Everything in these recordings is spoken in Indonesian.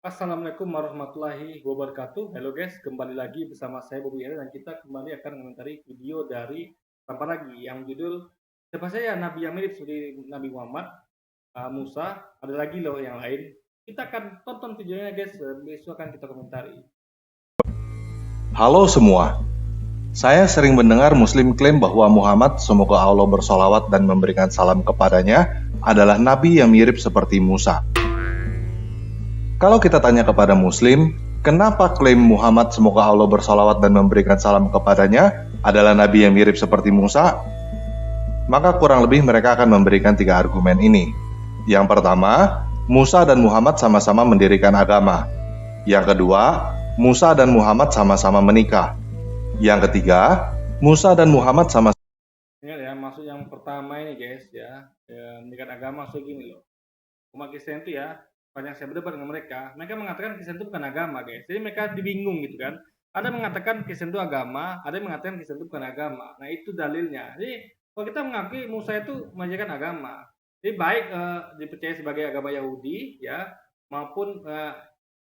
Assalamualaikum warahmatullahi wabarakatuh. Halo guys, kembali lagi bersama saya Bobby Eren dan kita kembali akan mengomentari video dari Tanpa Lagi yang judul siapa saya Nabi yang mirip seperti Nabi Muhammad, Musa, ada lagi loh yang lain. Kita akan tonton videonya guys, besok akan kita komentari. Halo semua, saya sering mendengar Muslim klaim bahwa Muhammad, semoga Allah bersolawat dan memberikan salam kepadanya, adalah nabi yang mirip seperti Musa. Kalau kita tanya kepada Muslim, kenapa klaim Muhammad, semoga Allah bersolawat dan memberikan salam kepadanya, adalah nabi yang mirip seperti Musa? Maka kurang lebih mereka akan memberikan 3 argumen ini. Yang pertama, Musa dan Muhammad sama-sama mendirikan agama. Yang kedua, Musa dan Muhammad sama-sama menikah. Yang ketiga, Musa dan Muhammad sama. Ingat ya, maksud yang pertama ini guys ya mendidikan agama maksud gini loh. Umat Kristen itu ya, banyak saya berdebat dengan mereka mengatakan Kristen itu bukan agama guys. Jadi mereka dibingung gitu kan. Ada mengatakan Kristen itu agama, ada yang mengatakan Kristen itu bukan agama. Nah itu dalilnya. Jadi kalau kita mengakui Musa itu mengajarkan agama, jadi baik dipercaya sebagai agama Yahudi ya, maupun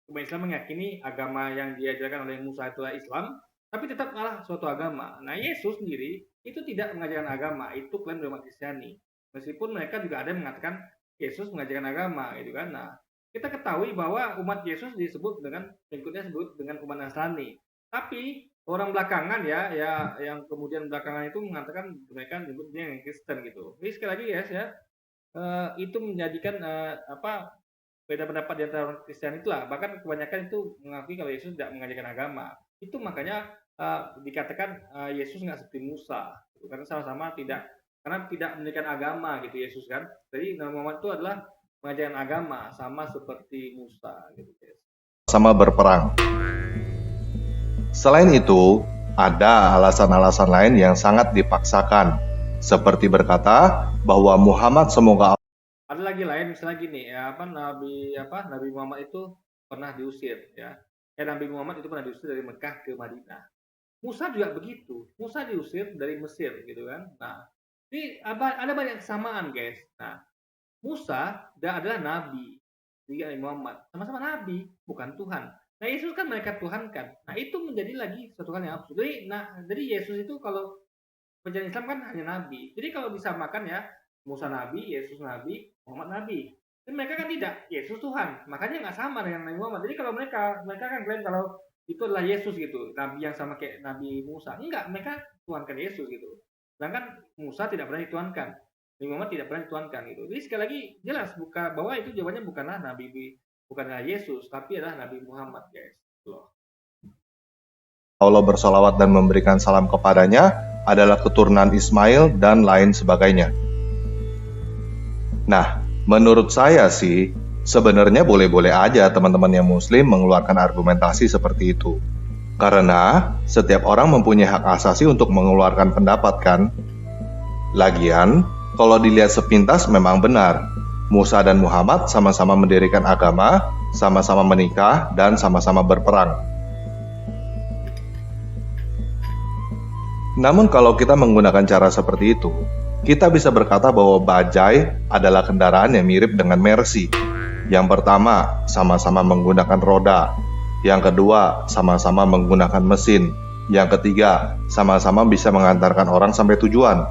umat Islam meyakini agama yang diajarkan oleh Musa itulah Islam, tapi tetap adalah suatu agama. Nah Yesus sendiri itu tidak mengajarkan agama, itu klaim dari umat Kristiani. Meskipun mereka juga ada yang mengatakan Yesus mengajarkan agama gitu kan. Nah, kita ketahui bahwa umat Yesus disebut dengan pengikutnya disebut dengan umat Nasrani. Tapi orang belakangan ya yang kemudian belakangan itu mengatakan mereka menyebutnya yang Kristen gitu. Jadi sekali lagi ya, itu menjadikan apa beda pendapat di antara orang Kristen itulah. Bahkan kebanyakan itu mengakui kalau Yesus tidak mengajarkan agama. Itu makanya dikatakan Yesus nggak seperti Musa, gitu. Karena sama-sama tidak karena tidak mendirikan agama gitu Yesus kan. Jadi Nabi Muhammad itu adalah mengajarkan agama sama seperti Musa gitu guys. Sama berperang. Selain itu, ada alasan-alasan lain yang sangat dipaksakan, seperti berkata bahwa Muhammad semoga. Ada lagi lain misalnya gini ya Nabi Muhammad itu pernah diusir ya. Nabi Muhammad itu pernah diusir dari Mekah ke Madinah. Musa juga begitu. Musa diusir dari Mesir gitu kan. Nah, ini ada banyak kesamaan guys. Nah, Musa adalah nabi, juga Nabi Muhammad sama-sama nabi, bukan Tuhan. Nah Yesus kan mereka Tuhan kan. Nah itu menjadi lagi suatu hal yang absurd. Jadi Yesus itu kalau perjanjian Islam kan hanya nabi. Jadi kalau disamakan ya Musa nabi, Yesus nabi, Muhammad nabi. Dan mereka kan tidak, Yesus Tuhan. Makanya nggak sama dengan Nabi Muhammad. Jadi kalau mereka kan klaim kalau itu adalah Yesus gitu, nabi yang sama kayak Nabi Musa. Enggak, mereka tuhankan Yesus gitu. Sedangkan Musa tidak pernah dituankan. Nabi Muhammad tidak pernah dituankan gitu. Jadi sekali lagi jelas bahwa itu jawabannya bukanlah Yesus, tapi adalah Nabi Muhammad, guys. Loh. Allah bersolawat dan memberikan salam kepadanya adalah keturunan Ismail dan lain sebagainya. Nah, menurut saya sih, sebenarnya boleh-boleh aja teman-teman yang Muslim mengeluarkan argumentasi seperti itu. Karena setiap orang mempunyai hak asasi untuk mengeluarkan pendapat kan? Lagian, kalau dilihat sepintas memang benar. Musa dan Muhammad sama-sama mendirikan agama, sama-sama menikah, dan sama-sama berperang. Namun kalau kita menggunakan cara seperti itu, kita bisa berkata bahwa bajai adalah kendaraan yang mirip dengan Mercy. Yang pertama, sama-sama menggunakan roda. Yang kedua, sama-sama menggunakan mesin. Yang ketiga, sama-sama bisa mengantarkan orang sampai tujuan.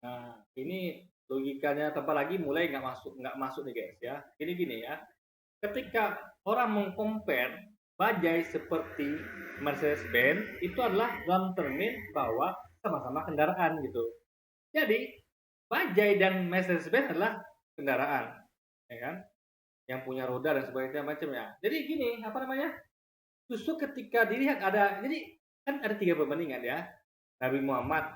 Nah, ini logikanya Tanpa Lagi mulai nggak masuk nih guys ya. Ini gini ya. Ketika orang mengcompare bajai seperti Mercedes-Benz itu adalah dalam termin bahwa sama-sama kendaraan gitu. Jadi bajai dan Mercedes-Benz adalah kendaraan, ya kan? Yang punya roda dan sebagainya macamnya. Jadi gini, apa namanya? Justru ketika dilihat jadi kan ada 3 perbandingan ya. Nabi Muhammad,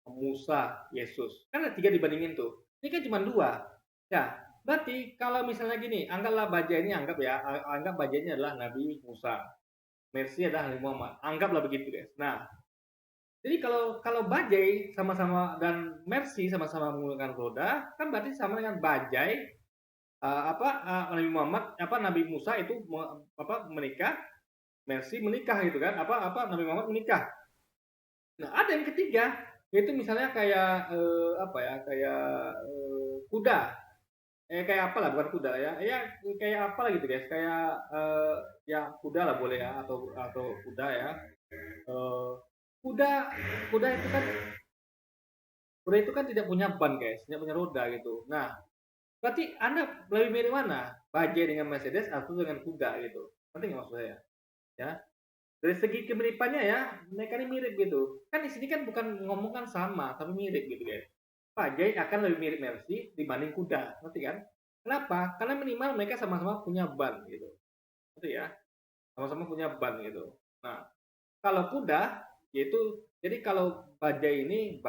Musa, Yesus. Kan ada 3 dibandingin tuh. Ini kan cuma 2. Ya, berarti kalau misalnya gini, anggap bajai ini adalah Nabi Musa. Mercy adalah Nabi Muhammad. Anggaplah begitu, guys. Nah, jadi kalau bajai sama-sama dan Mercy sama-sama menggunakan roda, kan berarti sama dengan bajai Nabi Muhammad Nabi Musa itu menikah, Mercy menikah gitu kan, Nabi Muhammad menikah. Nah, ada yang ketiga, yaitu misalnya kayak kuda. kayak apalah, bukan kuda ya, ya kayak apalah gitu guys, kayak ya kuda lah boleh ya, atau kuda ya. Eh, kuda kuda itu kan tidak punya ban guys, tidak punya roda gitu. Nah, berarti Anda lebih mirip mana? Bajai dengan Mercedes atau dengan kuda gitu? Ngerti nggak maksud saya? Ya, dari segi kemiripannya ya, mereka ini mirip gitu. Kan di sini kan bukan ngomong kan sama, tapi mirip gitu guys. Bajai akan lebih mirip Mercy dibanding kuda, ngerti kan? Kenapa? Karena minimal mereka sama-sama punya ban gitu, ngerti ya? Sama-sama punya ban gitu. Nah, kalau kuda, yaitu jadi kalau bajai ini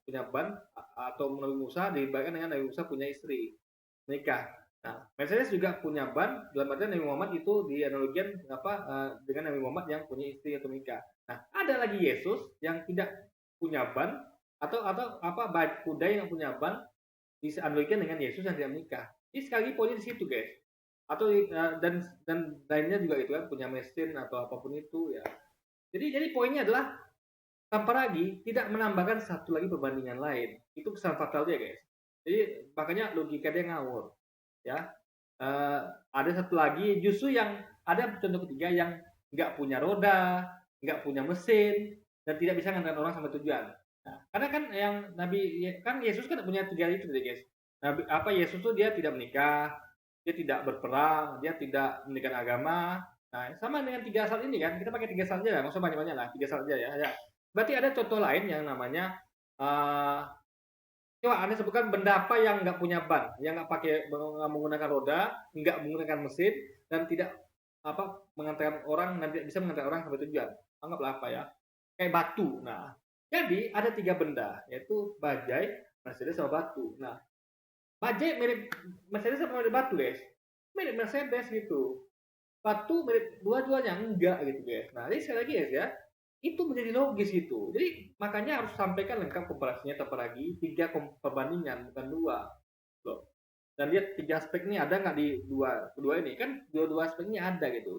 punya ban atau Nabi Musa dibayangkan dengan Nabi Musa punya istri, menikah. Nah, Mercedes juga punya ban dalam artian Nabi Muhammad itu dianalogikan dengan Nabi Muhammad yang punya istri atau menikah. Nah, ada lagi Yesus yang tidak punya ban atau kuda yang punya ban dianalogikan dengan Yesus yang tidak menikah. Ini sekali lagi poinnya di situ, guys. Atau dan lainnya juga itu kan punya mesin atau apapun itu ya. Jadi poinnya adalah tanpa lagi tidak menambahkan satu lagi perbandingan lain. Itu kesalahan fatal dia, guys. Jadi makanya logika dia ngawur. Ya, ada satu lagi justru yang ada contoh ketiga yang nggak punya roda, nggak punya mesin, dan tidak bisa ngantar orang sampai tujuan. Nah, karena kan yang Yesus kan punya tiga itu, guys. Yesus tuh dia tidak menikah, dia tidak berperang, dia tidak mendirikan agama. Nah, sama dengan tiga syarat ini kan, kita pakai tiga syarat aja lah, nggak usah banyak-banyak lah, tiga syarat aja ya. Berarti ada contoh lain yang namanya coba Anda sebutkan benda apa yang nggak punya ban, yang nggak menggunakan roda, nggak menggunakan mesin, dan tidak mengantarkan orang, nanti bisa mengantarkan orang sampai tujuan. Anggaplah apa ya, kayak batu. Nah, jadi ada tiga benda, yaitu bajai, Mercedes, sama batu. Nah, bajai mirip Mercedes sama mirip batu, guys. Mirip Mercedes gitu. Batu mirip dua-duanya, enggak gitu, guys. Nah, ini sekali lagi guys ya, itu menjadi logis gitu. Jadi makanya harus sampaikan lengkap komparasinya tanpa lagi tiga perbandingan bukan dua loh. Dan lihat tiga aspek ini ada nggak di kedua ini kan dua aspek ini ada gitu.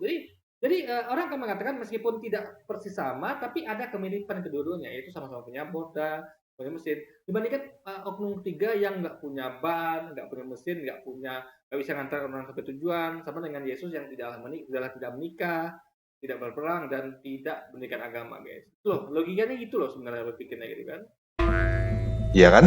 Jadi orang akan mengatakan meskipun tidak persis sama tapi ada kemiripan kedua-duanya yaitu sama-sama punya roda, punya mesin. Dibandingkan oknum ketiga yang nggak punya ban, nggak punya mesin, nggak bisa ngantar orang sampai tujuan sama dengan Yesus yang tidak menikah, tidak berperang dan tidak mendirikan agama, guys. Loh, logikanya gitu loh sebenarnya berpikirnya gitu kan. Iya kan?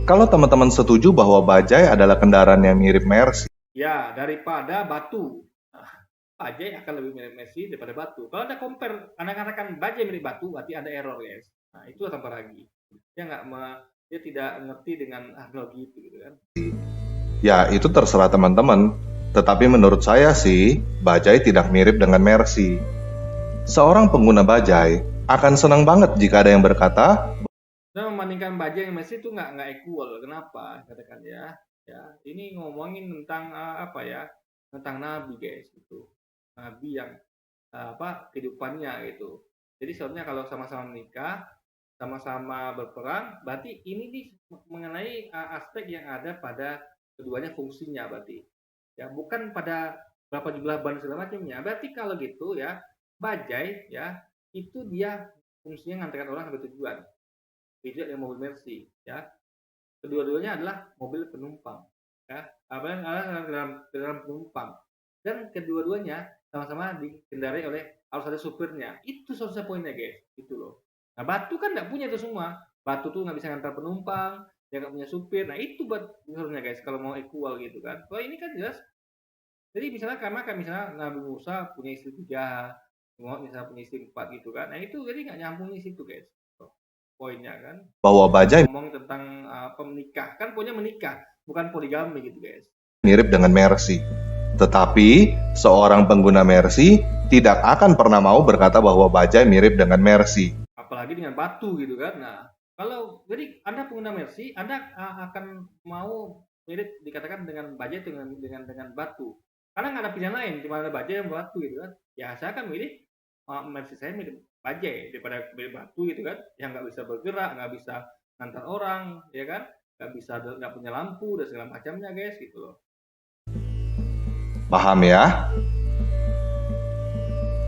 Kalau teman-teman setuju bahwa bajai adalah kendaraan yang mirip Mercy. Ya, daripada batu. Nah, bajai akan lebih mirip Mercy daripada batu. Kalau Anda compare, Anda katakan bajai mirip batu, berarti ada error, guys. Nah, itu tanpa lagi. Dia tidak ngerti dengan analogi itu gitu kan. Ya, itu terserah teman-teman. Tetapi menurut saya sih, bajai tidak mirip dengan Mercy. Seorang pengguna bajai akan senang banget jika ada yang berkata, saya membandingkan bajai yang Mercy itu nggak equal. Kenapa? Katakan ya. Ini ngomongin tentang tentang Nabi, guys. Gitu. Nabi yang kehidupannya gitu. Jadi sebenarnya kalau sama-sama menikah, sama-sama berperang, berarti ini nih mengenai aspek yang ada pada keduanya fungsinya berarti. Ya, bukan pada berapa jumlah ban segala macamnya. Berarti kalau gitu ya, bajai ya, itu dia fungsinya ngantarkan orang sampai tujuan. Beda dengan mobil Mercy ya. Kedua-duanya adalah mobil penumpang ya. Dalam penumpang. Dan kedua-duanya sama-sama dikendarai harus ada supirnya. Itu seharusnya poinnya, guys. Itu loh. Nah, batu kan nggak punya itu semua. Batu tuh nggak bisa ngantar penumpang, dia nggak punya supir. Nah, itu seharusnya, guys, kalau mau equal gitu kan. Kalau ini kan jelas. Jadi misalnya misalnya Nabi Musa punya istri 3, Muhammad misalnya punya istri 4 gitu kan. Nah, itu jadi nggak nyambung di situ, guys. Poinnya kan. Bahwa bajai ngomong tentang menikah. Kan poinnya menikah, bukan poligami gitu, guys. Mirip dengan Mercy. Tetapi, seorang pengguna Mercy tidak akan pernah mau berkata bahwa bajai mirip dengan Mercy. Apalagi dengan batu gitu kan. Nah, kalau jadi Anda pengguna Mercy, Anda akan mau mirip dikatakan dengan bajai dengan batu. Karena nggak ada pilihan lain, cuma ada bajai yang batu gitu kan. Ya saya akan milih Mercy saya mirip bajai daripada mirip batu gitu kan, yang nggak bisa bergerak, nggak bisa ngantar orang, ya kan, nggak punya lampu dan segala macamnya, guys, gitu loh. Paham ya?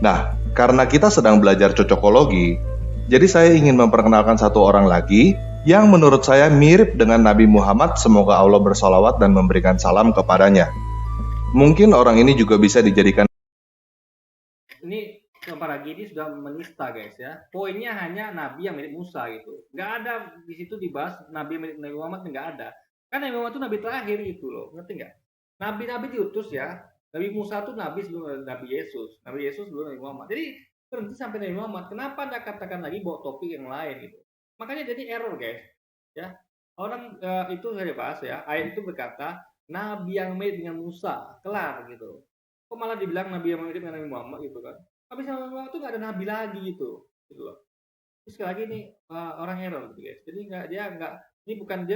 Nah, karena kita sedang belajar cocokologi, jadi saya ingin memperkenalkan satu orang lagi yang menurut saya mirip dengan Nabi Muhammad, semoga Allah bersolawat dan memberikan salam kepadanya. Mungkin orang ini juga bisa dijadikan. Ini apalagi ini sudah menista guys ya. Poinnya hanya Nabi yang mirip Musa gitu. Nggak ada di situ dibahas Nabi yang mirip Nabi Muhammad, nggak ada. Kan Nabi Muhammad itu Nabi terakhir gitu loh, ngerti nggak? Nabi-nabi diutus ya. Nabi Musa itu Nabi sebelum Nabi Yesus. Nabi Yesus sebelum Nabi Muhammad. Jadi berhenti sampai Nabi Muhammad. Kenapa Anda katakan lagi bawa topik yang lain gitu? Makanya jadi error guys. Ya, orang itu saya bahas ya. Ayat itu berkata Nabi yang mirip dengan Musa, kelar gitu. Kok malah dibilang Nabi yang mirip dengan Nabi Muhammad gitu kan? Habis Nabi Muhammad itu nggak ada Nabi lagi gitu loh. Terus sekali lagi ini orang error gitu guys. Jadi ini bukan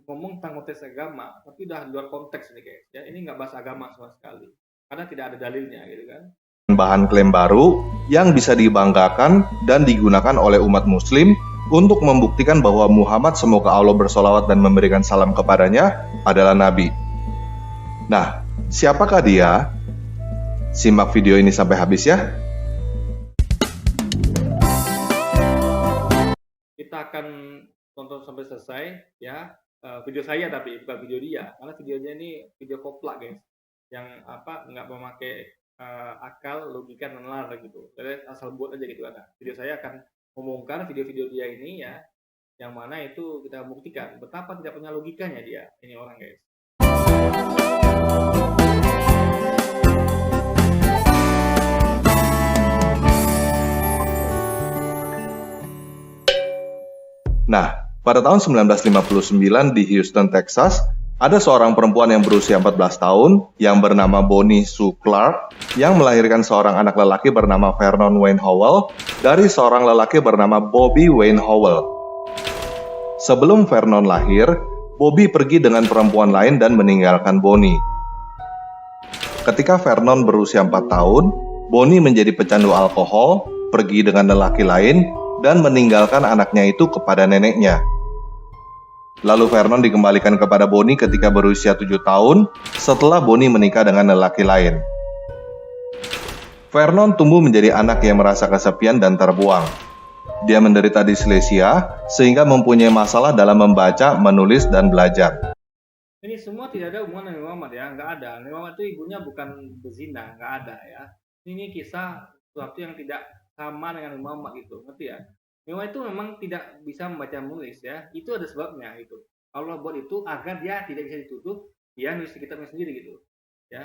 ngomong tentang konteks agama, tapi udah luar konteks nih guys. Ya, ini nggak bahas agama sama sekali, karena tidak ada dalilnya gitu kan. Bahan klaim baru yang bisa dibanggakan dan digunakan oleh umat muslim untuk membuktikan bahwa Muhammad, semoga Allah bersolawat dan memberikan salam kepadanya, adalah Nabi. Nah, siapakah dia? Simak video ini sampai habis ya. Kita akan tonton sampai selesai ya, video saya tapi bukan video dia, karena videonya ini video koplak guys, yang nggak memakai akal, logika, dan nalar gitu. Jadi asal buat aja gitu kan. Video saya akan membongkar video-video dia ini ya, yang mana itu kita buktikan betapa tidak punya logikanya dia ini orang guys. Nah, pada tahun 1959 di Houston, Texas, ada seorang perempuan yang berusia 14 tahun yang bernama Bonnie Sue Clark yang melahirkan seorang anak lelaki bernama Vernon Wayne Howell dari seorang lelaki bernama Bobby Wayne Howell. Sebelum Vernon lahir, Bobby pergi dengan perempuan lain dan meninggalkan Bonnie. Ketika Vernon berusia 4 tahun, Bonnie menjadi pecandu alkohol, pergi dengan lelaki lain, dan meninggalkan anaknya itu kepada neneknya. Lalu Vernon dikembalikan kepada Bonnie ketika berusia 7 tahun setelah Bonnie menikah dengan lelaki lain. Vernon tumbuh menjadi anak yang merasa kesepian dan terbuang. Dia menderita disleksia sehingga mempunyai masalah dalam membaca, menulis, dan belajar. Ini semua tidak ada hubungan dengan Muhammad ya, nggak ada. Nabi Muhammad itu ibunya bukan berzina, nggak ada ya. Ini kisah sesuatu yang tidak sama dengan Nabi Muhammad gitu, ngerti ya? Memang itu memang tidak bisa membaca menulis ya, itu ada sebabnya gitu. Allah buat itu agar dia tidak bisa dituduh dia nulis di kitabnya sendiri gitu ya.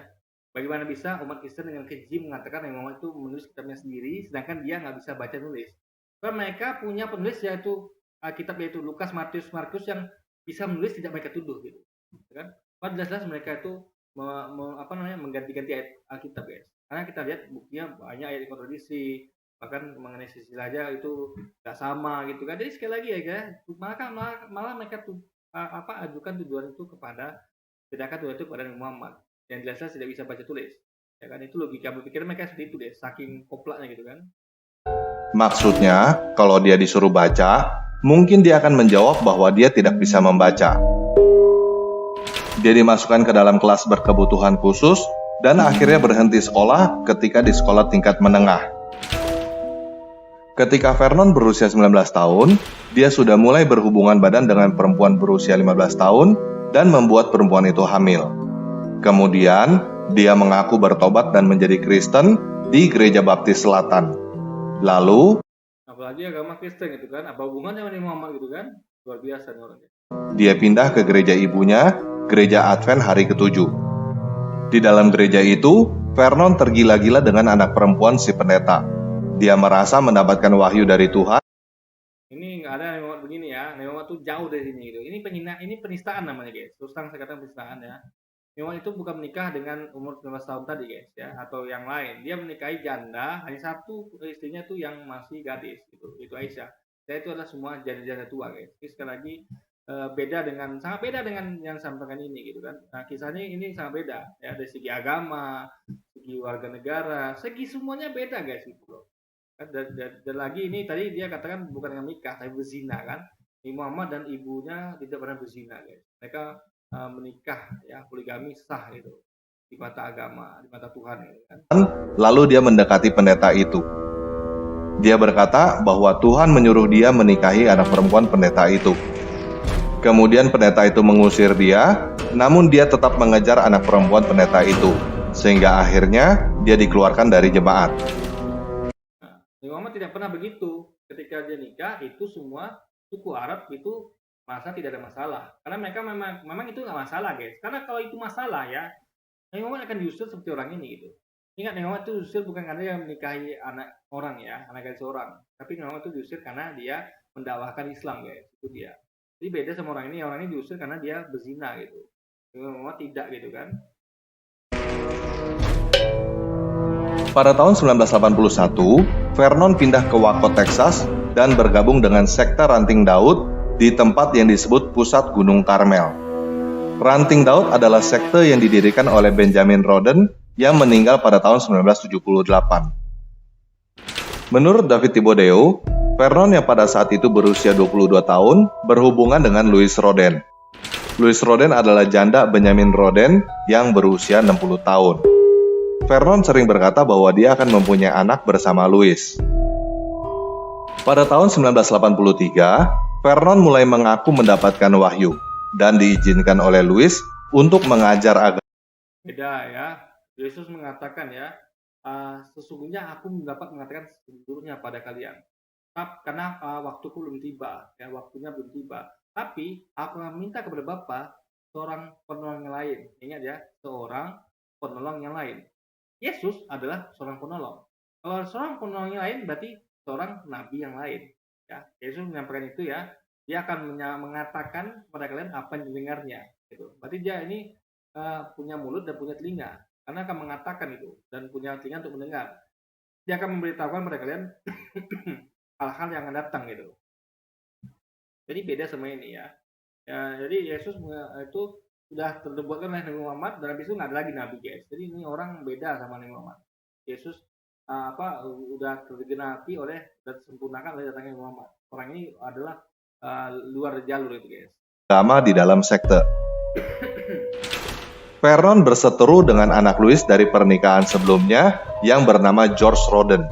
Bagaimana bisa umat Kristen dengan keji mengatakan Nabi Muhammad itu menulis kitabnya sendiri sedangkan dia nggak bisa baca nulis? Karena mereka punya penulis yaitu kitab yaitu Lukas, Matius, Markus yang bisa menulis tidak mereka tuduh gitu kan. Padahal jelas-jelas mereka itu mengganti-ganti ayat Alkitab guys. Karena kita lihat buktinya banyak ayat kontradiksi, bahkan mengenai silsilah aja itu nggak sama gitu kan. Jadi sekali lagi ya guys, malah mereka ajukan tuduhan itu kepada tuduhan itu kepada Nabi Muhammad yang jelas tidak bisa baca tulis ya kan. Itu logika berpikir mereka seperti itu deh, saking koplaknya gitu kan. Maksudnya, kalau dia disuruh baca, mungkin dia akan menjawab bahwa dia tidak bisa membaca. Dia dimasukkan ke dalam kelas berkebutuhan khusus dan akhirnya berhenti sekolah ketika di sekolah tingkat menengah. Ketika Vernon berusia 19 tahun, dia sudah mulai berhubungan badan dengan perempuan berusia 15 tahun dan membuat perempuan itu hamil. Kemudian, dia mengaku bertobat dan menjadi Kristen di Gereja Baptis Selatan. Lalu, apalagi agama Kristen gitu kan, apa hubungannya dengan Muhammad gitu kan? Luar biasa nih orangnya. Dia pindah ke gereja ibunya, Gereja Advent Hari Ke-7. Di dalam gereja itu, Vernon tergila-gila dengan anak perempuan si pendeta. Dia merasa mendapatkan wahyu dari Tuhan. Ini nggak ada Nabi Muhammad begini ya. Nabi Muhammad tuh jauh dari sini gitu. Ini penistaan namanya guys. Terus terang saya katakan penistaan ya. Nabi Muhammad itu bukan menikah dengan umur 19 tahun tadi guys ya, atau yang lain. Dia menikahi janda, hanya satu istrinya tuh yang masih gadis gitu. Itu Aisyah. Saya itu adalah semua janda-janda tua guys. Jadi sekali lagi sangat beda dengan yang sampaikan ini gitu kan. Nah, kisahnya ini sangat beda ya, dari segi agama, segi warga negara, segi semuanya beda guys gitu loh. Dan lagi ini tadi dia katakan bukan dengan nikah tapi berzina kan. Nabi Muhammad dan ibunya tidak pernah berzina guys. Mereka menikah ya, poligami sah gitu di mata agama, di mata Tuhan gitu kan. Lalu dia mendekati pendeta itu. Dia berkata bahwa Tuhan menyuruh dia menikahi anak perempuan pendeta itu. Kemudian pendeta itu mengusir dia, namun dia tetap mengejar anak perempuan pendeta itu, sehingga akhirnya dia dikeluarkan dari jemaat. Nabi Muhammad tidak pernah begitu. Ketika dia nikah, itu semua suku Arab itu merasa tidak ada masalah. Karena mereka memang itu nggak masalah, guys. Karena kalau itu masalah ya, Nabi Muhammad akan diusir seperti orang ini gitu. Ingat, Nabi Muhammad itu diusir bukan karena dia menikahi anak orang ya, anak gadis orang. Tapi Nabi Muhammad itu diusir karena dia mendakwahkan Islam, guys. Itu dia. Jadi beda sama orang ini diusir karena dia berzina gitu. Nabi Muhammad tidak gitu kan. Pada tahun 1981, Vernon pindah ke Waco, Texas dan bergabung dengan sekte Ranting Daud di tempat yang disebut Pusat Gunung Karmel. Ranting Daud adalah sekte yang didirikan oleh Benjamin Roden yang meninggal pada tahun 1978. Menurut David Thibodeau, Vernon yang pada saat itu berusia 22 tahun berhubungan dengan Louis Roden. Louis Roden adalah janda Benjamin Roden yang berusia 60 tahun. Vernon sering berkata bahwa dia akan mempunyai anak bersama Louis. Pada tahun 1983, Vernon mulai mengaku mendapatkan wahyu dan diizinkan oleh Louis untuk mengajar agama. Beda ya. Yesus mengatakan ya, sesungguhnya aku dapat mengatakan seluruhnya pada kalian. Karena waktuku belum tiba, ya waktunya belum tiba. Tapi aku meminta kepada Bapa seorang penolong yang lain. Ingat ya, seorang penolong yang lain. Yesus adalah seorang penolong. Kalau seorang penolong yang lain berarti seorang nabi yang lain. Ya, Yesus menyampaikan itu ya. Dia akan mengatakan kepada kalian apa yang didengarnya. Gitu. Berarti dia ini punya mulut dan punya telinga. Karena akan mengatakan itu dan punya telinga untuk mendengar. Dia akan memberitahukan kepada kalian hal-hal yang akan datang gitu. Jadi beda sama ini ya. Jadi Yesus itu sudah terbuatkan oleh Nabi Muhammad dan habis itu nggak ada lagi nabi, guys. Jadi ini orang beda sama Nabi Muhammad. Yesus udah tergenapi oleh dan disempurnakan oleh datangnya Muhammad. Orang ini adalah luar jalur itu, guys. Agama di dalam sekte. Vernon berseteru dengan anak Louis dari pernikahan sebelumnya yang bernama George Roden.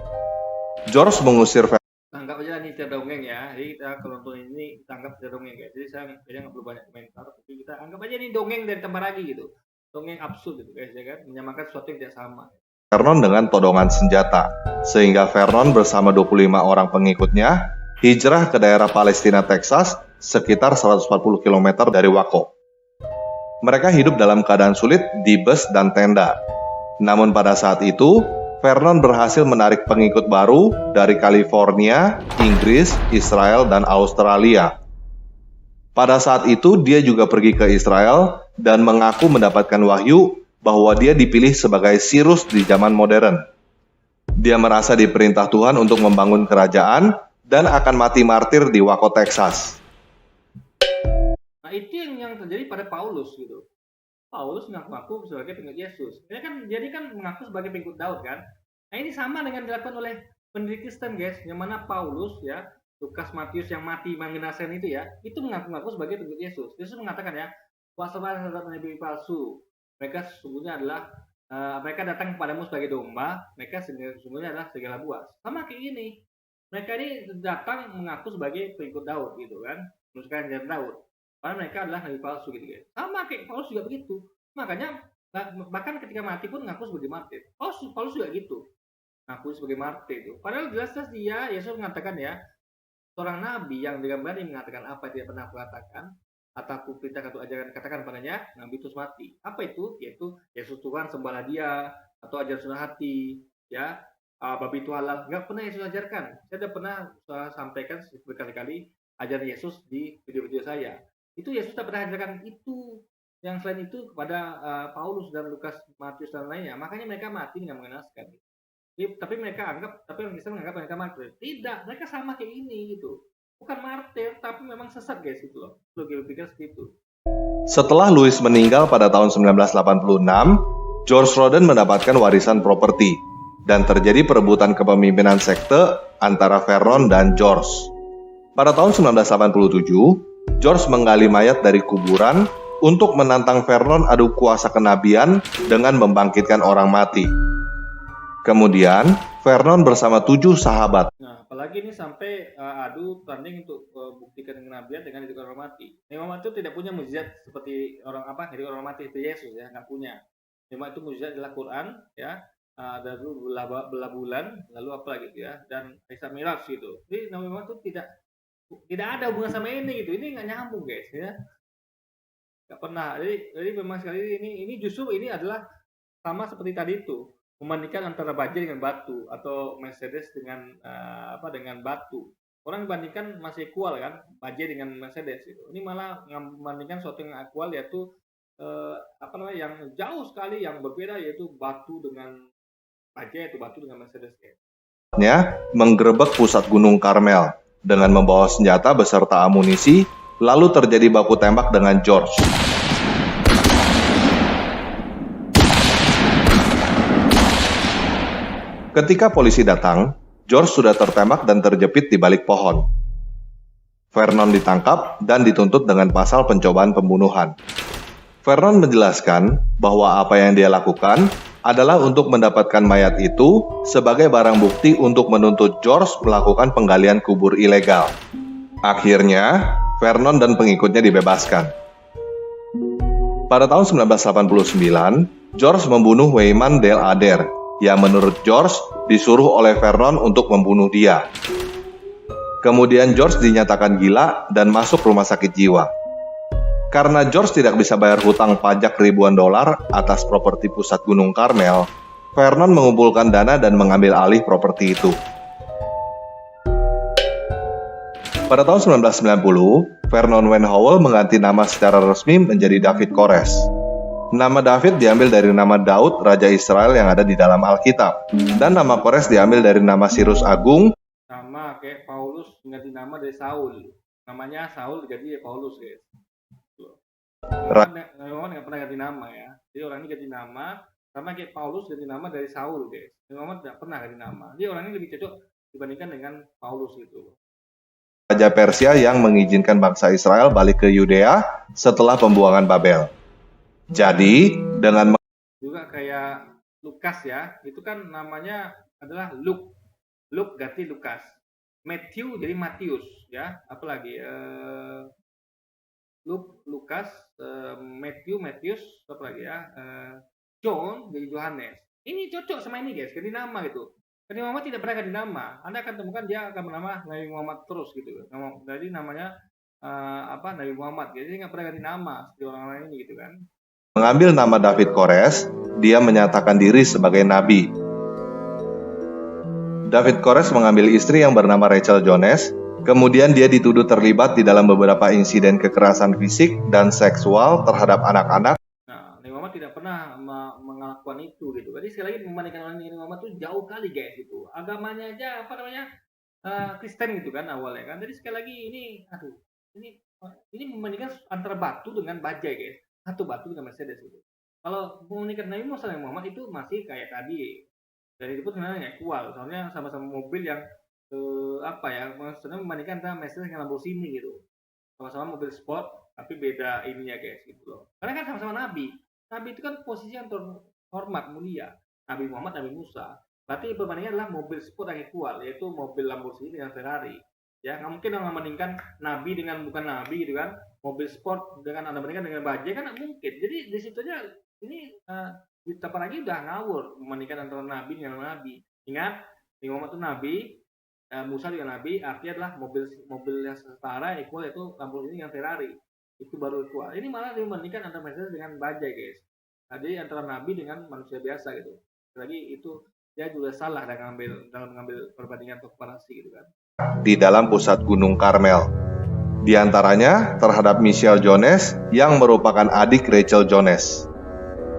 George mengusir Vernon. Anggap aja ini cerita dongeng ya. Jadi kita kalau nonton ini kita anggap cerita dongeng, guys. Jadi saya nggak perlu banyak komentar, tapi kita anggap aja ini dongeng dari Tambaragi gitu. Dongeng absurd gitu, guys, ya kan. Menyamakan sesuatu yang tidak sama. Vernon dengan todongan senjata, sehingga Vernon bersama 25 orang pengikutnya hijrah ke daerah Palestina, Texas, sekitar 140 km dari Waco. Mereka hidup dalam keadaan sulit di bus dan tenda. Namun pada saat itu, Vernon berhasil menarik pengikut baru dari California, Inggris, Israel, dan Australia. Pada saat itu, dia juga pergi ke Israel dan mengaku mendapatkan wahyu bahwa dia dipilih sebagai Cyrus di zaman modern. Dia merasa diperintah Tuhan untuk membangun kerajaan dan akan mati martir di Waco, Texas. Nah, itu yang terjadi pada Paulus gitu. Paulus mengaku sebagai pengikut Yesus. Jadi kan mengaku sebagai pengikut Daud kan. Nah, ini sama dengan dilakukan oleh pendiri Kristen, guys. Yang mana Paulus ya, Lukas, Matius yang mati mengenasen itu ya, itu mengaku sebagai pengikut Yesus. Yesus mengatakan ya, waspada terhadap nabi palsu. Mereka sesungguhnya adalah mereka datang kepadamu sebagai domba, mereka sesungguhnya adalah serigala buas. Sama kayak gini. Mereka ini datang mengaku sebagai pengikut Daud gitu kan, meneruskan ajaran Daud. Karena mereka adalah nabi palsu gitu, guys. Sama kayak Paulus juga begitu. Makanya bahkan ketika mati pun ngaku sebagai martir. Paulus juga gitu. Ngaku sebagai martir itu. Padahal jelas-jelas dia, Yesus mengatakan ya, seorang nabi yang dengan berani mengatakan apa yang tidak pernah aku katakan, atau aku perintahkan untuk ajaran katakan padanya, nabi terus mati. Apa itu? Yaitu Yesus Tuhan, sembahlah dia, atau ajaran sunnah hati, ya, babi itu halal. Nggak pernah Yesus ajarkan. Saya sudah pernah sampaikan berkali-kali ajaran Yesus di video-video saya. Itu Yesus tak pernah ajarkan itu. Yang selain itu kepada Paulus dan Lukas, Matius dan lainnya. Makanya mereka mati dengan mengenaskan. Tapi orang Kristen menganggap mereka martir. Tidak, mereka sama kayak ini gitu. Bukan martir, tapi memang sesat, guys, itu loh. Lo pikir seperti itu. Setelah Louis meninggal pada tahun 1986, George Roden mendapatkan warisan properti dan terjadi perebutan kepemimpinan sekte antara Vernon dan George. Pada tahun 1987, George menggali mayat dari kuburan untuk menantang Vernon adu kuasa kenabian dengan membangkitkan orang mati. Kemudian, Vernon bersama 7 sahabat. Nah, Apalagi ini sampai adu tanding untuk buktikan kenabian dengan hidup orang mati. Nabi Muhammad itu tidak punya mukjizat seperti orang hidup orang mati itu Yesus ya, nggak punya. Memang itu mukjizat adalah Quran ya, ada dulu belah bulan, lalu apa lagi gitu ya, dan Isra Miraj gitu. Jadi Nabi Muhammad itu tidak ada hubungan sama ini gitu. Ini nggak nyambung guys ya, nggak pernah. Jadi memang sekali ini justru ini adalah sama seperti tadi itu, membandingkan antara baja dengan batu atau Mercedes dengan dengan batu. Orang bandingkan masih equal kan, baja dengan Mercedes itu. Ini malah membandingkan sesuatu yang equal yaitu yang jauh sekali yang berbeda yaitu batu dengan baja, yaitu batu dengan Mercedes ya. Menggerebek pusat Gunung Karmel dengan membawa senjata beserta amunisi, lalu terjadi baku tembak dengan George. Ketika polisi datang, George sudah tertembak dan terjepit di balik pohon. Vernon ditangkap dan dituntut dengan pasal pencobaan pembunuhan. Vernon menjelaskan bahwa apa yang dia lakukan adalah untuk mendapatkan mayat itu sebagai barang bukti untuk menuntut George melakukan penggalian kubur ilegal. Akhirnya, Vernon dan pengikutnya dibebaskan. Pada tahun 1989, George membunuh Wyman Dale Adair, yang menurut George disuruh oleh Vernon untuk membunuh dia. Kemudian George dinyatakan gila dan masuk rumah sakit jiwa. Karena George tidak bisa bayar hutang pajak ribuan dolar atas properti pusat Gunung Karmel, Vernon mengumpulkan dana dan mengambil alih properti itu. Pada tahun 1990, Vernon Wayne Howell mengganti nama secara resmi menjadi David Kores. Nama David diambil dari nama Daud, Raja Israel yang ada di dalam Alkitab. Dan nama Kores diambil dari nama Sirus Agung. Sama kayak Paulus mengganti nama dari Saul. Namanya Saul diganti Paulus guys. Memang nggak pernah ganti nama ya. Jadi orang ini ganti nama, sama kayak Paulus ganti nama dari Saul guys. Memang tidak pernah ganti nama. Jadi orang ini lebih cocok dibandingkan dengan Paulus gitu. Raja Persia yang mengizinkan bangsa Israel balik ke Yudea setelah pembuangan Babel. Jadi, dengan juga kayak Lukas ya, itu kan namanya adalah Luke. Luke ganti Lukas. Matthew jadi Matius ya, apalagi Luke, Lukas, Matius, apa lagi ya, John jadi Yohanes. Ini cocok sama ini guys, ganti nama gitu. Nabi Muhammad tidak pernah ganti nama. Anda akan temukan dia akan bernama Nabi Muhammad terus gitu. Jadi namanya Nabi Muhammad. Jadi nggak pernah ganti nama seperti orang-orang ini gitu kan. Mengambil nama David Kores, dia menyatakan diri sebagai nabi. David Kores mengambil istri yang bernama Rachel Jones, kemudian dia dituduh terlibat di dalam beberapa insiden kekerasan fisik dan seksual terhadap anak-anak. Nah, Nabi Muhammad tidak pernah melakukan itu gitu. Jadi sekali lagi membandingkan orang Nabi Muhammad itu jauh kali guys gitu. Agamanya aja Kristen gitu kan awalnya kan. Jadi sekali lagi ini membandingkan antara batu dengan bajai guys. Satu batu dengan Mercedes gitu. Kalau membandingkan Nabi Muhammad itu masih kayak tadi. Dan itu pun sebenarnya equal. Soalnya sama-sama mobil yang maksudnya membandingkan antara Mercedes dengan Lamborghini gitu. Sama-sama mobil sport tapi beda ininya guys gitu loh. Karena kan sama-sama nabi. Nabi itu kan posisi yang terhormat, mulia. Nabi Muhammad, Nabi Musa. Berarti perbandingannya adalah mobil sport yang equal, yaitu mobil Lamborghini dengan Ferrari. Ya, nggak mungkin orang membandingkan nabi dengan bukan nabi gitu kan. Mobil sport dengan Anda bandingkan dengan bajai kan nggak mungkin. Jadi di situ aja ini kita lagi udah ngawur membandingkan antara nabi dengan nabi. Ingat, Nabi Muhammad itu nabi, Musa juga nabi, artinya adalah mobil yang setara equal yaitu Lamborghini dengan Ferrari. Itu baru equal. Ini malah dibandingkan antara Mercedes dengan bajai guys. Jadi antara nabi dengan manusia biasa gitu. Lagi itu dia juga salah dalam mengambil perbandingan atau komparasi gitu kan. Di dalam pusat Gunung Karmel. Di antaranya terhadap Michelle Jones yang merupakan adik Rachel Jones.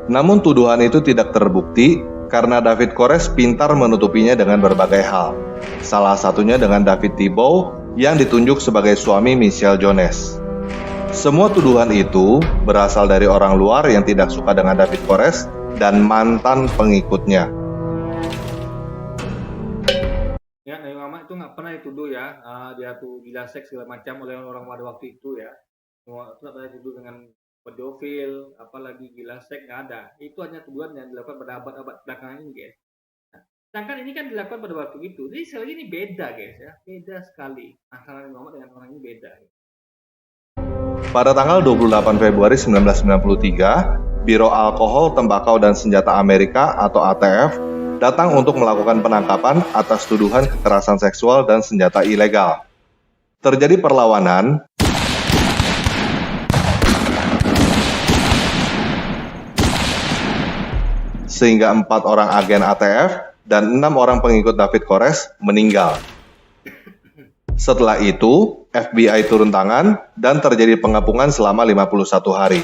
Namun tuduhan itu tidak terbukti karena David Kores pintar menutupinya dengan berbagai hal. Salah satunya dengan David Thibault yang ditunjuk sebagai suami Michelle Jones. Semua tuduhan itu berasal dari orang luar yang tidak suka dengan David Kores dan mantan pengikutnya. Ya, Nabi Muhammad itu nggak pernah dituduh ya, dia tuh gila seks segala macam oleh orang pada waktu itu ya. Nggak pernah dituduh dengan pedofil, apalagi gila seks, nggak ada. Itu hanya tuduhan yang dilakukan pada abad-abad belakangan ini guys. Nah, Sedangkan ini kan dilakukan pada waktu itu. Jadi sekali lagi ini beda guys ya, beda sekali antara Nabi Muhammad dengan orang ini beda. Pada tanggal 28 Februari 1993, Biro Alkohol, Tembakau, dan Senjata Amerika atau ATF datang untuk melakukan penangkapan atas tuduhan kekerasan seksual dan senjata ilegal. Terjadi perlawanan, sehingga 4 orang agen ATF dan 6 orang pengikut David Koresh meninggal. Setelah itu, FBI turun tangan dan terjadi pengepungan selama 51 hari.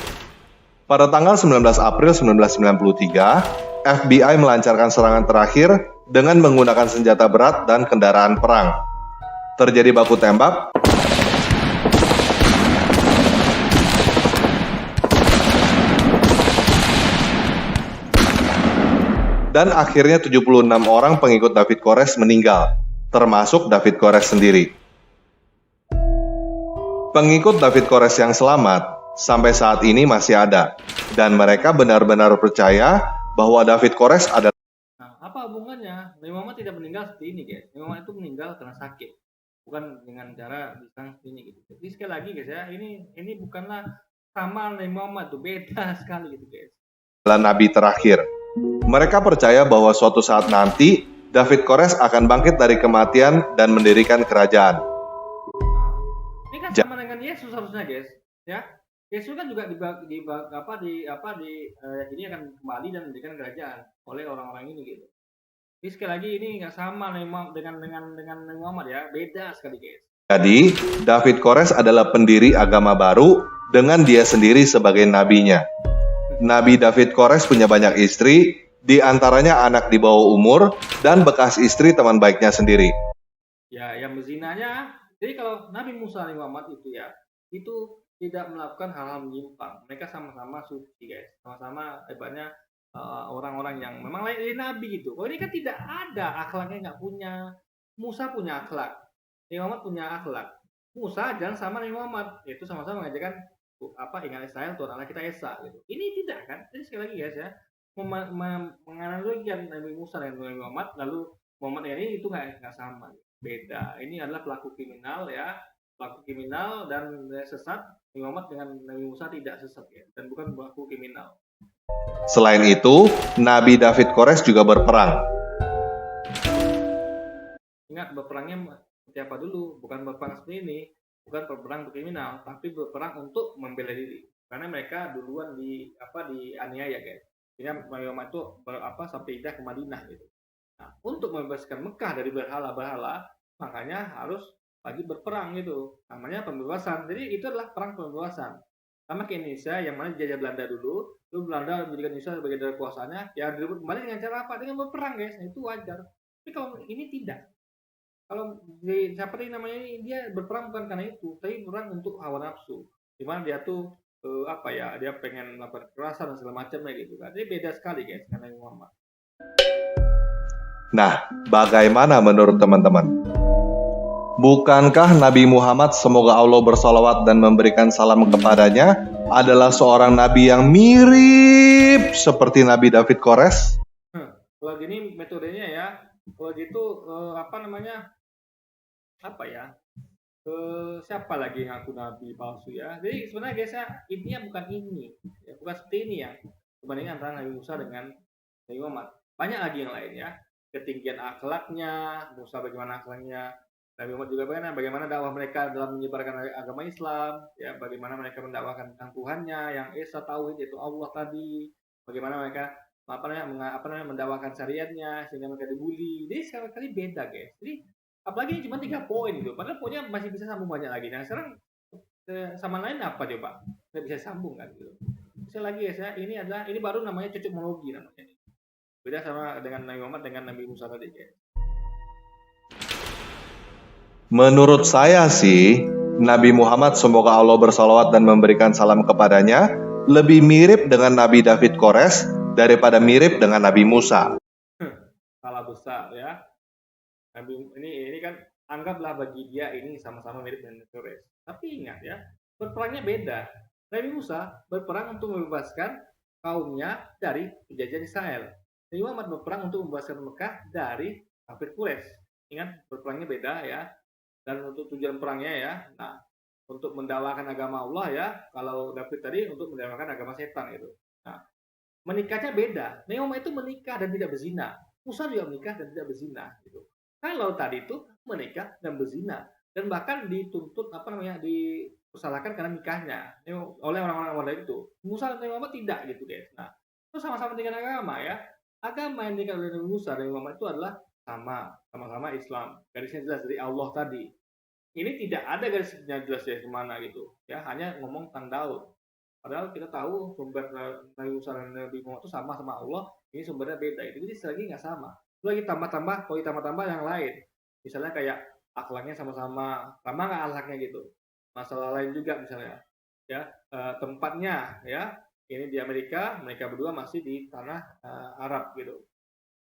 Pada tanggal 19 April 1993, FBI melancarkan serangan terakhir dengan menggunakan senjata berat dan kendaraan perang. Terjadi baku tembak, dan akhirnya 76 orang pengikut David Koresh meninggal, termasuk David Koresh sendiri. Pengikut David Koresh yang selamat sampai saat ini masih ada, dan mereka benar-benar percaya bahwa David Koresh adalah. Nah, apa hubungannya? Nabi Muhammad tidak meninggal seperti ini guys. Nabi Muhammad itu meninggal karena sakit, bukan dengan cara diserang seperti ini gitu. Jadi sekali lagi guys ya, ini bukanlah sama Nabi Muhammad tuh, beda sekali gitu guys. Nabi terakhir. Mereka percaya bahwa suatu saat nanti David Koresh akan bangkit dari kematian dan mendirikan kerajaan. Ini kan sama dengan Yesus harusnya guys, ya. Yesus kan juga ini akan kembali dan mendirikan kerajaan oleh orang-orang ini gitu. Jadi sekali lagi ini nggak sama dengan Nabi Muhammad ya, beda sekali guys. Jadi David Koresh adalah pendiri agama baru dengan dia sendiri sebagai nabinya. Nabi David Koresh punya banyak istri, di antaranya anak di bawah umur dan bekas istri teman baiknya sendiri. Ya, yang berzinanya. Jadi kalau Nabi Musa dan Muhammad itu ya, itu tidak melakukan hal-hal menyimpang. Mereka sama-sama suci guys, sama-sama hebatnya orang-orang yang memang lain nabi gitu. Oh ini kan tidak ada akhlaknya, nggak punya. Musa punya akhlak, Nabi Muhammad punya akhlak. Musa jangan sama Nabi Muhammad, itu sama-sama mengajarkan ingat Israel Tuhan Allah kita Esa gitu. Ini tidak kan? Jadi sekali lagi guys ya, menganalogikan Nabi Musa dengan Nabi Muhammad, lalu Muhammad ini itu nggak sama, beda. Ini adalah pelaku kriminal ya, pelaku kriminal dan sesat. Nabi Muhammad dengan Nabi Musa tidak sesat ya, dan bukan pelaku kriminal. Selain itu, Nabi David Koresh juga berperang. Ingat berperangnya seperti apa dulu, bukan berperang seperti ini, bukan berperang untuk kriminal, tapi berperang untuk membela diri. Karena mereka duluan dianiaya guys. Sehingga Nabi Muhammad itu sampai hijrah ke Madinah gitu. Nah, untuk membebaskan Mekah dari berhala-berhala, makanya harus lagi berperang gitu. Namanya pembebasan. Jadi itu adalah perang pembebasan. Sama ke Indonesia yang mana dijajah Belanda dulu, lalu Belanda menjadikan Indonesia sebagai daerah kuasanya, ya direbut kembali dengan cara apa? Dengan berperang guys. Nah, itu wajar. Tapi kalau ini tidak. Kalau siapa tadi namanya ini, dia berperang bukan karena itu, tapi berperang untuk hawa nafsu. Dimana dia tuh dia pengen melakukan kekerasan dan segala macamnya gitu kan. Jadi beda sekali guys dengan Nabi Muhammad. Nah, bagaimana menurut teman-teman? Bukankah Nabi Muhammad, semoga Allah bersalawat dan memberikan salam kepadanya, adalah seorang nabi yang mirip seperti Nabi David Koresh? Kalau gini metodenya ya, kalau gitu siapa lagi yang ngaku nabi palsu ya? Jadi sebenarnya guys ya, intinya bukan ini, ya, bukan seperti ini ya. Perbandingan antara Nabi Musa dengan Nabi Muhammad. Banyak lagi yang lain ya. Ketinggian akhlaknya, Musa bagaimana akhlaknya, Nabi Muhammad juga bagaimana dakwah mereka dalam menyebarkan agama Islam, ya bagaimana mereka mendakwakan tentang Tuhannya yang Esa tauhid yaitu Allah tadi, bagaimana mereka mendakwakan syariatnya sehingga mereka dibully. Jadi sekali beda guys. Jadi apalagi ini cuma 3 poin gitu, padahal poinnya masih bisa sambung banyak lagi. Nah sekarang sama lain apa coba? Nggak bisa sambung kan gitu. Sekali lagi guys ya, ini baru namanya cocokmologi namanya. Beda sama dengan Nabi Muhammad dengan Nabi Musa tadi guys. Menurut saya sih, Nabi Muhammad, semoga Allah bersalawat dan memberikan salam kepadanya, lebih mirip dengan Nabi David Koresh daripada mirip dengan Nabi Musa. Salah besar ya. Nabi ini kan anggaplah bagi dia ini sama-sama mirip dengan Koresh. Tapi ingat ya, berperangnya beda. Nabi Musa berperang untuk membebaskan kaumnya dari penjajahan Israel. Nabi Muhammad berperang untuk membebaskan Mekah dari kafir Quraisy. Ingat, berperangnya beda ya. Dan untuk tujuan perangnya ya, nah, untuk mendakwakan agama Allah ya, kalau David tadi untuk mendakwakan agama setan gitu. Nah, menikahnya beda. Nabi Muhammad itu menikah dan tidak berzina. Musa juga menikah dan tidak berzina gitu. Kalau tadi itu menikah dan berzina dan bahkan dituntut dipersalahkan karena nikahnya oleh orang-orang awal itu. Musa dan Nabi Muhammad tidak gitu guys. Nah, itu sama-sama dengan agama ya. Agama yang dikatakan oleh Nabi Musa dan Nabi Muhammad itu adalah sama-sama Islam. Garisnya jelas dari Allah tadi. Ini tidak ada garisnya jelas dari kemana gitu. Ya, hanya ngomong tentang Daud. Padahal kita tahu sumber Nabi Musa dan Nabi Muhammad itu sama Allah, ini sumbernya beda. Itu jadi selagi nggak sama. Itu lagi kalau ditambah-tambah yang lain. Misalnya kayak akhlaknya sama-sama nggak akhlaknya gitu. Masalah lain juga misalnya, ya tempatnya ya. Ini di Amerika, mereka berdua masih di tanah Arab gitu.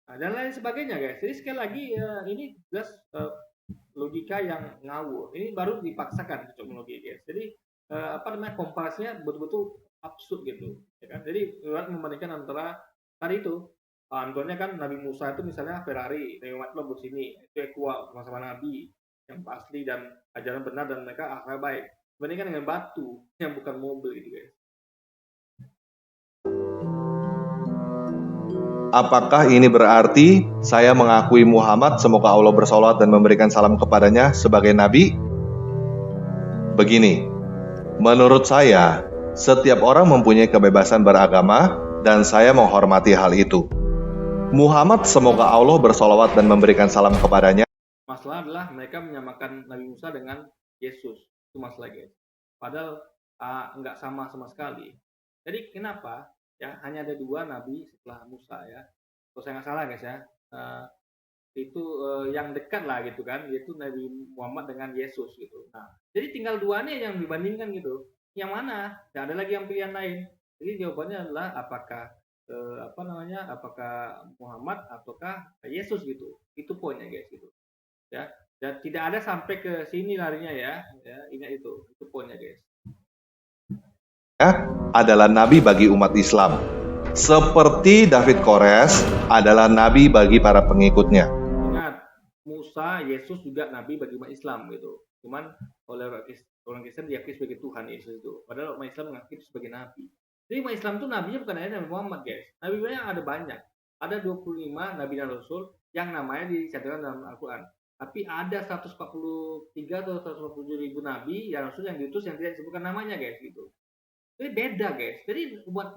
Nah, dan lain sebagainya guys. Jadi sekali lagi ini jelas logika yang ngawur. Ini baru dipaksakan teknologi guys. Jadi komparasinya betul-betul absurd gitu ya kan. Jadi membandingkan antara tadi itu contohnya kan Nabi Musa itu misalnya Ferrari, Nabi Muhammad Lamborghini, itu Equa sama-sama Nabi yang asli dan ajaran benar dan mereka akhlak baik, dibandingkan dengan batu yang bukan mobil gitu guys. Apakah ini berarti saya mengakui Muhammad, semoga Allah bersolawat dan memberikan salam kepadanya, sebagai nabi? Begini, menurut saya, setiap orang mempunyai kebebasan beragama dan saya menghormati hal itu. Muhammad, semoga Allah bersolawat dan memberikan salam kepadanya. Masalah adalah mereka menyamakan Nabi Musa dengan Yesus. Itu masalah guys. Padahal nggak sama sekali. Jadi kenapa? Ya, hanya ada 2 nabi setelah Musa ya. Kalau saya nggak salah guys ya. Itu yang dekat lah gitu kan, yaitu Nabi Muhammad dengan Yesus gitu. Nah, jadi tinggal 2 nih yang dibandingkan gitu. Yang mana? Tidak ada lagi yang pilihan lain. Jadi jawabannya adalah apakah apakah Muhammad ataukah Yesus gitu. Itu poinnya guys gitu. Ya. Dan tidak ada sampai ke sini larinya ya. Ya, ingat itu. Itu poinnya guys. Adalah nabi bagi umat Islam, seperti David Kores adalah nabi bagi para pengikutnya. Ingat, Musa, Yesus juga nabi bagi umat Islam gitu. Cuman oleh orang Kristen diakui sebagai Tuhan Yesus itu. Padahal umat Islam mengakui itu sebagai nabi. Jadi umat Islam itu nabinya bukan hanya Nabi Muhammad guys. Nabi-nabi yang ada banyak. Ada 25 nabi dan rasul yang namanya dicatatkan dalam Al-Quran. Tapi ada 143 atau 147 ribu nabi yang rasul yang diutus yang tidak disebutkan namanya guys gitu. Jadi beda guys. Jadi umat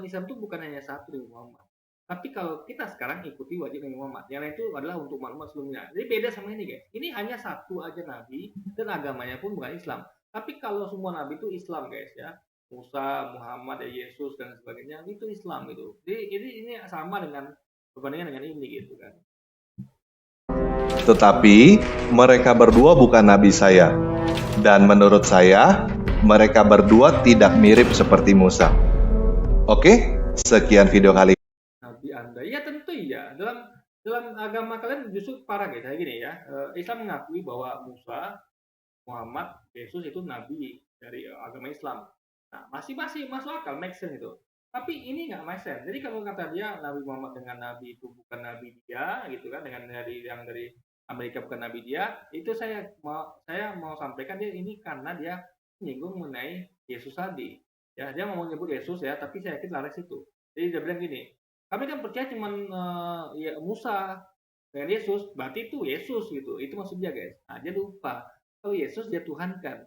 Islam itu bukan hanya satu Nabi Muhammad. Tapi kalau kita sekarang ikuti wajib Nabi Muhammad, yang lain itu adalah untuk umat sebelumnya. Jadi beda sama ini guys. Ini hanya satu aja nabi dan agamanya pun bukan Islam. Tapi kalau semua nabi itu Islam guys ya. Musa, Muhammad, Yesus dan sebagainya itu Islam gitu. Jadi ini sama dengan perbandingan dengan ini gitu kan. Tetapi mereka berdua bukan nabi saya. Dan menurut saya, mereka berdua tidak mirip seperti Musa. Oke, sekian video kali ini. Nabi Anda, ya tentu ya. Dalam agama kalian justru parah guys. Kayak gini ya. Islam mengakui bahwa Musa, Muhammad, Yesus itu nabi dari agama Islam. Nah, masih masuk akal, make sense itu. Tapi ini nggak make sense. Jadi kalau kata dia Nabi Muhammad dengan nabi itu bukan nabi dia, gitu kan? Dengan yang dari Amerika bukan nabi dia, itu saya mau sampaikan dia ini karena dia menyinggung mengenai Yesus tadi. Ya, dia mau menyebut Yesus ya, tapi saya yakin laras itu. Jadi dia bilang gini, kami kan percaya cuman ya, Musa dengan Yesus, berarti itu Yesus gitu. Itu maksud dia guys. Nah, dia lupa kalau Yesus dia Tuhan kan.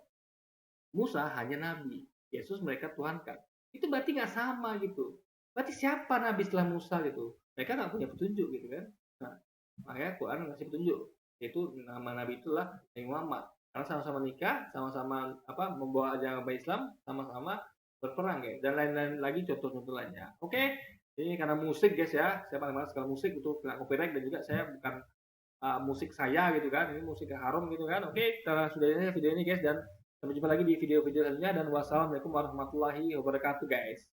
Musa hanya nabi, Yesus mereka Tuhan kan. Itu berarti nggak sama gitu. Berarti siapa nabi setelah Musa gitu? Mereka nggak punya petunjuk gitu kan. Nah, makanya Quran ngasih petunjuk. Yaitu nama nabi itulah Nabi Muhammad. Karena sama-sama nikah, sama-sama membawa agama Islam, sama-sama berperang guys. Dan lain-lain lagi contoh-contoh lainnya. Oke, ini karena musik guys ya. Saya paling malas kalau musik itu kena copyright dan juga saya bukan musik saya gitu kan. Ini musik yang haram gitu kan. Oke, kita sudah video ini guys dan sampai jumpa lagi di video-video selanjutnya dan wassalamualaikum warahmatullahi wabarakatuh guys.